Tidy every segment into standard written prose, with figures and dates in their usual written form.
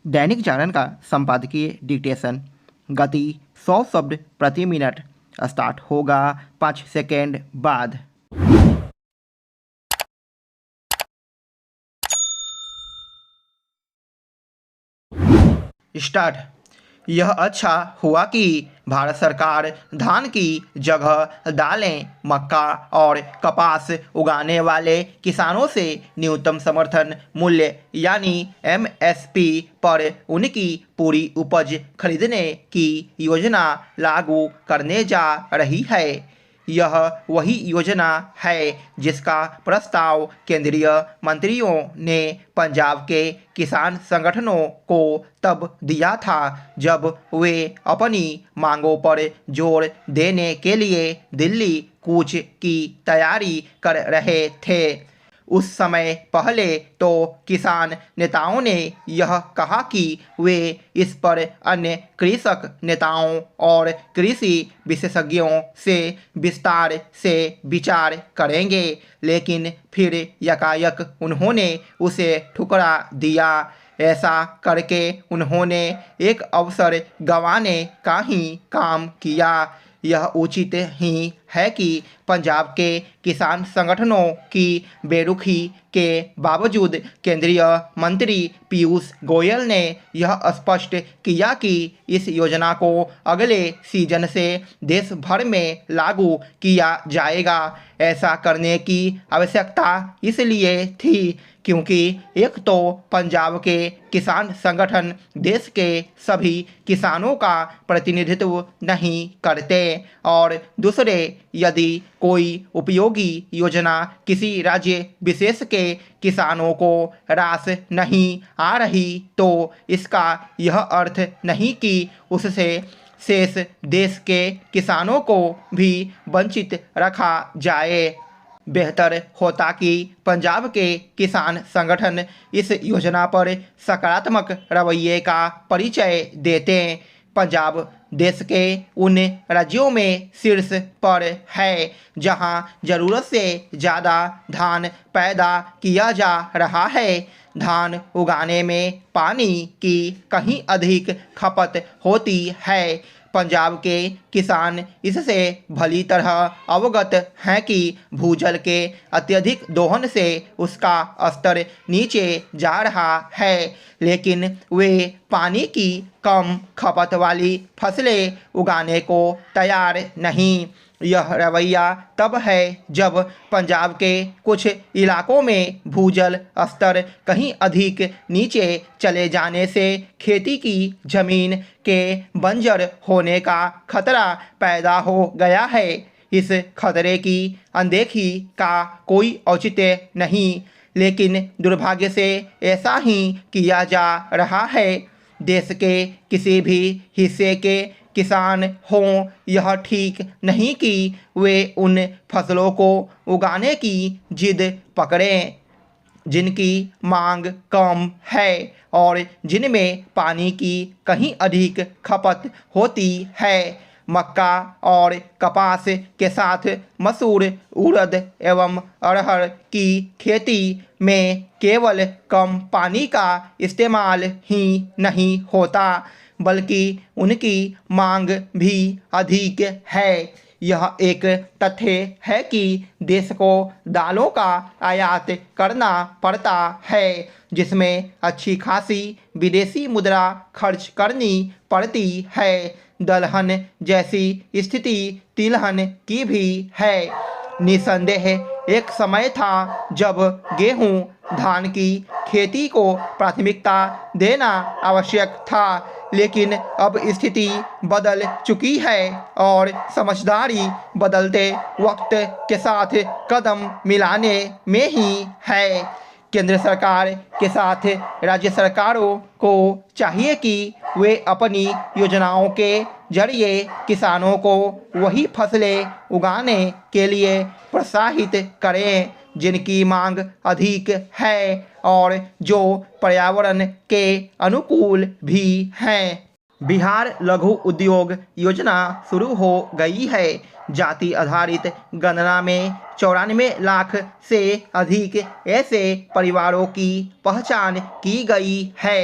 दैनिक जागरण का संपादकीय डिक्टेशन। गति 100 शब्द प्रति मिनट। स्टार्ट होगा 5 सेकेंड बाद। स्टार्ट। यह अच्छा हुआ कि भारत सरकार धान की जगह दालें, मक्का और कपास उगाने वाले किसानों से न्यूनतम समर्थन मूल्य यानी एमएसपी पर उनकी पूरी उपज खरीदने की योजना लागू करने जा रही है। यह वही योजना है जिसका प्रस्ताव केंद्रीय मंत्रियों ने पंजाब के किसान संगठनों को तब दिया था जब वे अपनी मांगों पर जोर देने के लिए दिल्ली कूच की तैयारी कर रहे थे। उस समय पहले तो किसान नेताओं ने यह कहा कि वे इस पर अन्य कृषक नेताओं और कृषि विशेषज्ञों से विस्तार से विचार करेंगे, लेकिन फिर यकायक उन्होंने उसे ठुकरा दिया। ऐसा करके उन्होंने एक अवसर गंवाने का ही काम किया। यह उचित ही है कि पंजाब के किसान संगठनों की बेरुखी के बावजूद केंद्रीय मंत्री पीयूष गोयल ने यह स्पष्ट किया कि इस योजना को अगले सीजन से देश भर में लागू किया जाएगा। ऐसा करने की आवश्यकता इसलिए थी क्योंकि एक तो पंजाब के किसान संगठन देश के सभी किसानों का प्रतिनिधित्व नहीं करते और दूसरे, यदि कोई उपयोगी योजना किसी राज्य विशेष के किसानों को रास नहीं आ रही तो इसका यह अर्थ नहीं कि उससे शेष देश के किसानों को भी वंचित रखा जाए। बेहतर होता कि पंजाब के किसान संगठन इस योजना पर सकारात्मक रवैये का परिचय देते। पंजाब देश के उन राज्यों में शीर्ष पर है जहां ज़रूरत से ज़्यादा धान पैदा किया जा रहा है। धान उगाने में पानी की कहीं अधिक खपत होती है। पंजाब के किसान इससे भली तरह अवगत हैं कि भूजल के अत्यधिक दोहन से उसका स्तर नीचे जा रहा है, लेकिन वे पानी की कम खपत वाली फसलें उगाने को तैयार नहीं। यह रवैया तब है जब पंजाब के कुछ इलाकों में भूजल स्तर कहीं अधिक नीचे चले जाने से खेती की जमीन के बंजर होने का खतरा पैदा हो गया है। इस खतरे की अनदेखी का कोई औचित्य नहीं, लेकिन दुर्भाग्य से ऐसा ही किया जा रहा है। देश के किसी भी हिस्से के किसान हों, यह ठीक नहीं कि वे उन फसलों को उगाने की जिद पकड़ें जिनकी मांग कम है और जिनमें पानी की कहीं अधिक खपत होती है। मक्का और कपास के साथ मसूर, उड़द एवं अरहर की खेती में केवल कम पानी का इस्तेमाल ही नहीं होता, बल्कि उनकी मांग भी अधिक है। यह एक तथ्य है कि देश को दालों का आयात करना पड़ता है, जिसमें अच्छी खासी विदेशी मुद्रा खर्च करनी पड़ती है। दलहन जैसी स्थिति तिलहन की भी है। निसंदेह एक समय था जब गेहूं, धान की खेती को प्राथमिकता देना आवश्यक था, लेकिन अब स्थिति बदल चुकी है और समझदारी बदलते वक्त के साथ कदम मिलाने में ही है। केंद्र सरकार के साथ राज्य सरकारों को चाहिए कि वे अपनी योजनाओं के जरिए किसानों को वही फसलें उगाने के लिए प्रोत्साहित करें जिनकी मांग अधिक है और जो पर्यावरण के अनुकूल भी हैं। बिहार लघु उद्योग योजना शुरू हो गई है। जाति आधारित गणना में 94 लाख से अधिक ऐसे परिवारों की पहचान की गई है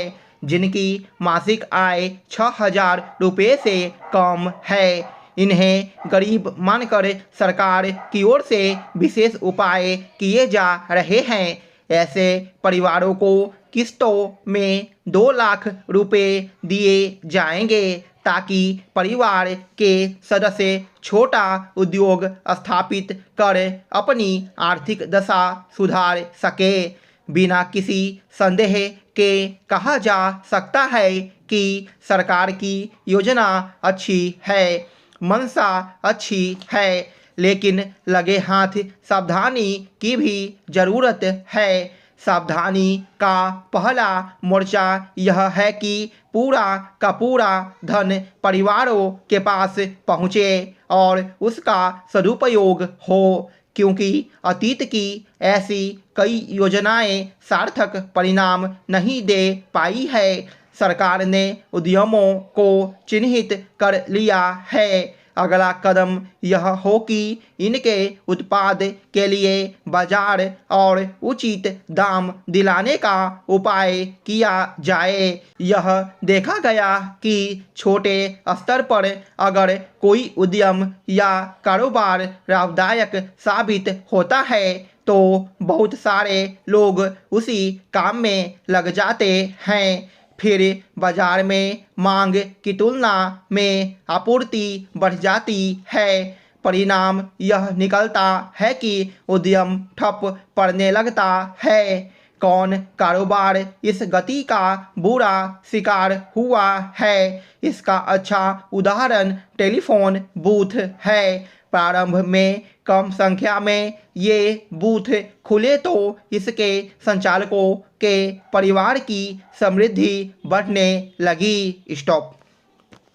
जिनकी मासिक आय 6,000 रुपये से कम है। इन्हें गरीब मानकर सरकार की ओर से विशेष उपाय किए जा रहे हैं। ऐसे परिवारों को किस्तों में 2 लाख रुपए दिए जाएंगे ताकि परिवार के सदस्य छोटा उद्योग स्थापित कर अपनी आर्थिक दशा सुधार सके। बिना किसी संदेह के कहा जा सकता है कि सरकार की योजना अच्छी है, मंशा अच्छी है, लेकिन लगे हाथ सावधानी की भी ज़रूरत है। सावधानी का पहला मोर्चा यह है कि पूरा का पूरा धन परिवारों के पास पहुँचे और उसका सदुपयोग हो, क्योंकि अतीत की ऐसी कई योजनाएं सार्थक परिणाम नहीं दे पाई है। सरकार ने उद्यमों को चिन्हित कर लिया है। अगला कदम यह हो कि इनके उत्पाद के लिए बाजार और उचित दाम दिलाने का उपाय किया जाए। यह देखा गया कि छोटे स्तर पर अगर कोई उद्यम या कारोबार लाभदायक साबित होता है तो बहुत सारे लोग उसी काम में लग जाते हैं। फिर बाजार में मांग की तुलना में आपूर्ति बढ़ जाती है। परिणाम यह निकलता है कि उद्यम ठप पड़ने लगता है। कौन कारोबार इस गति का बुरा शिकार हुआ है? इसका अच्छा उदाहरण टेलीफोन बूथ है। प्रारंभ में कम संख्या में ये बूथ खुले तो इसके संचालकों के परिवार की समृद्धि बढ़ने लगी। स्टॉप।